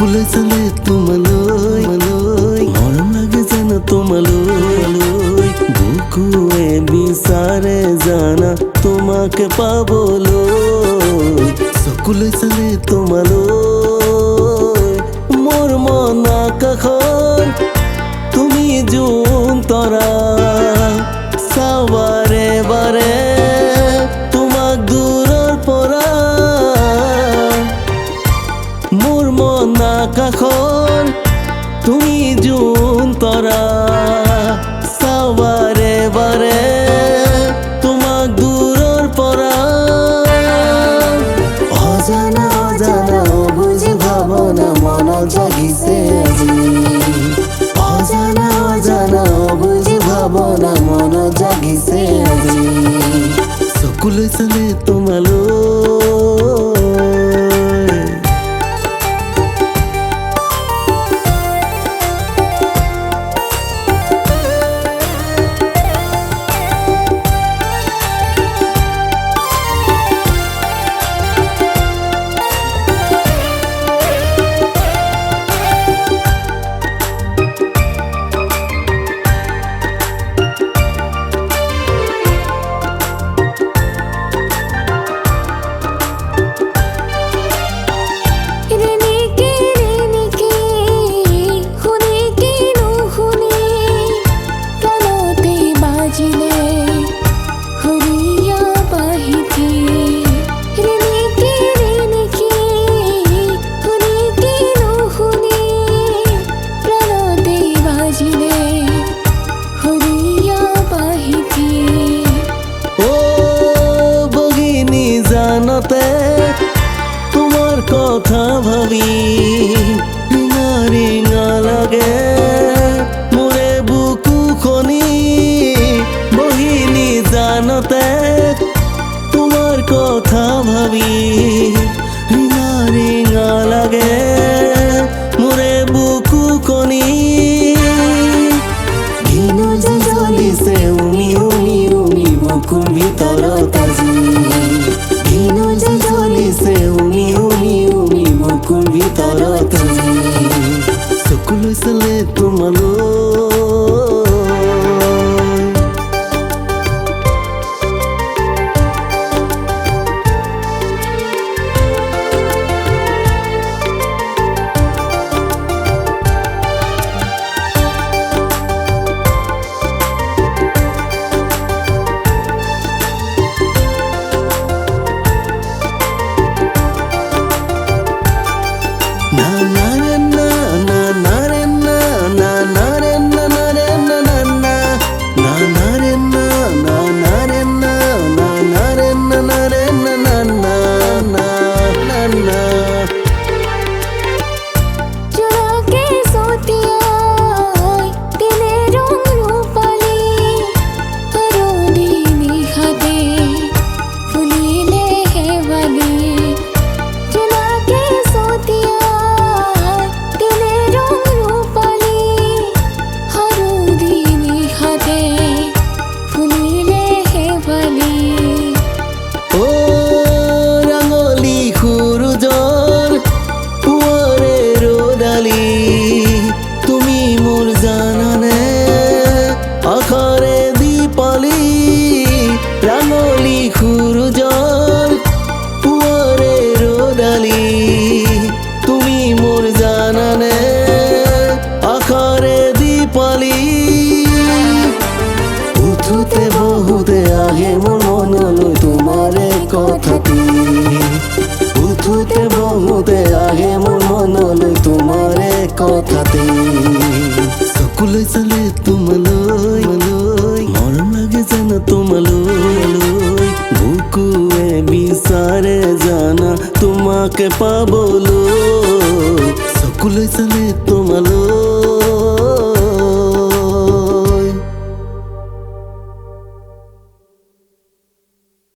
চকুলৈ চালে তোমালৈ মৰম লাগে জানা তোমালৈ বুকুৱে বিচাৰে জানা তোমাকে পাবলৈ চকুলৈ চালে তোমালৈ মোৰ মন আকাশৰ তুমি যোন তৰা চাৱাৰে বাৰে তোমাক দূৰৰ পৰা মোৰ মন আকাশৰ তুমি যোন তৰা চাৱাৰে বাৰে তোমাক দূৰৰ পৰা অজানা অজানা অবুজি ভাৱনা মনত জাগিছে আজি অজানা অজানা অবুজি ভাৱনা মনত জাগিছে আজি চকুলৈ চালে তোমালৈ তোমাৰ কথা ভাবি ৰিঙা ৰিঙা লাগে মোৰে বুকুখনি বহিনী জানতে তোমাৰ কথা ভাবি ৰিঙা ৰিঙা লাগে মোৰে বুকুখনি ঘিণু যে জ্বলিছে উমি উমি উমি বুকুৰ ভিতৰত আজি ঘিণু যে জ্বলিছে উমি উমি উমি বুকুৰ ভিতৰত আজি চকুলৈ চালে তোমালৈ তুমি মোৰ জানানে আখৰে দীপালি ৰাঙলী সূৰুজৰ পোহৰে ৰ'দালি তুমি মোৰ জানানে আখৰে দীপালি উঠোতে বহুতে আহে মোৰ মনলৈ তোমাৰে কথাটি উঠোতে বহুতে আহে মোৰ মনলৈ তোমাৰে কথাতে চকুলৈ চালে তোমালৈ মৰম লাগে জানা তোমালৈ বুকুৱে বিচাৰে জানা তোমাকে পাবলৈ চকুলৈ চালে